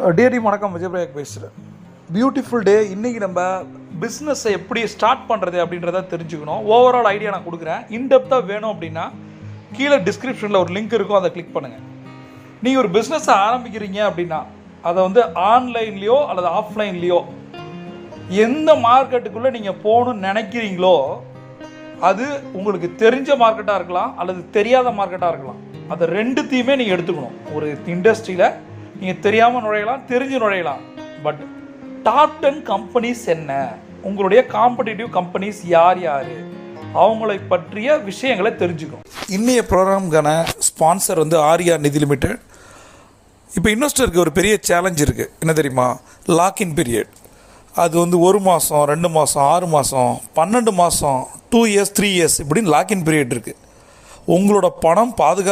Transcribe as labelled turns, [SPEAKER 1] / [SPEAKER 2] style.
[SPEAKER 1] Daddy வணக்கம், விஜயபிரயாக் பேசுகிறேன். Beautiful டே. இன்றைக்கி நம்ம பிஸ்னஸை எப்படி ஸ்டார்ட் பண்ணுறது அப்படின்றத தெரிஞ்சுக்கணும். ஓவரால் ஐடியா நான் கொடுக்குறேன். இன்டெப்த்தாக வேணும் அப்படின்னா கீழே டிஸ்கிரிப்ஷனில் ஒரு லிங்க் இருக்கும், அதை கிளிக் பண்ணுங்கள். நீங்கள் ஒரு பிஸ்னஸை ஆரம்பிக்கிறீங்க அப்படின்னா அதை வந்து ஆன்லைன்லேயோ அல்லது ஆஃப்லைன்லேயோ எந்த மார்க்கெட்டுக்குள்ளே நீங்கள் போகணுன்னு நினைக்கிறீங்களோ அது உங்களுக்கு தெரிஞ்ச மார்க்கெட்டாக இருக்கலாம் அல்லது தெரியாத மார்க்கெட்டாக இருக்கலாம். அதை ரெண்டுத்தையுமே நீங்கள் எடுத்துக்கணும். ஒரு இண்டஸ்ட்ரியில் நீங்கள் தெரியாமல் நுழையலாம், தெரிஞ்சு நுழையலாம். பட் டாப் 10 கம்பெனிஸ் என்ன, உங்களுடைய காம்படிட்டிவ் கம்பெனிஸ் யார் யார், அவங்களை பற்றிய விஷயங்களை தெரிஞ்சுக்கணும். இன்னைய ப்ரோக்ராமுக்கான ஸ்பான்சர் வந்து ஆர்யா நிதி லிமிடெட். இப்போ இன்வெஸ்டருக்கு ஒரு பெரிய சேலஞ்ச் இருக்குது. என்ன தெரியுமா? Login period. அது வந்து 1 மாதம், 2 மாதம், 6 மாதம், 12 மாதம், 2 இயர்ஸ், 3 இயர்ஸ் இப்படின்னு லாக்இன் பீரியட் இருக்குது. உங்களோட பணம் பாதுகாப்பு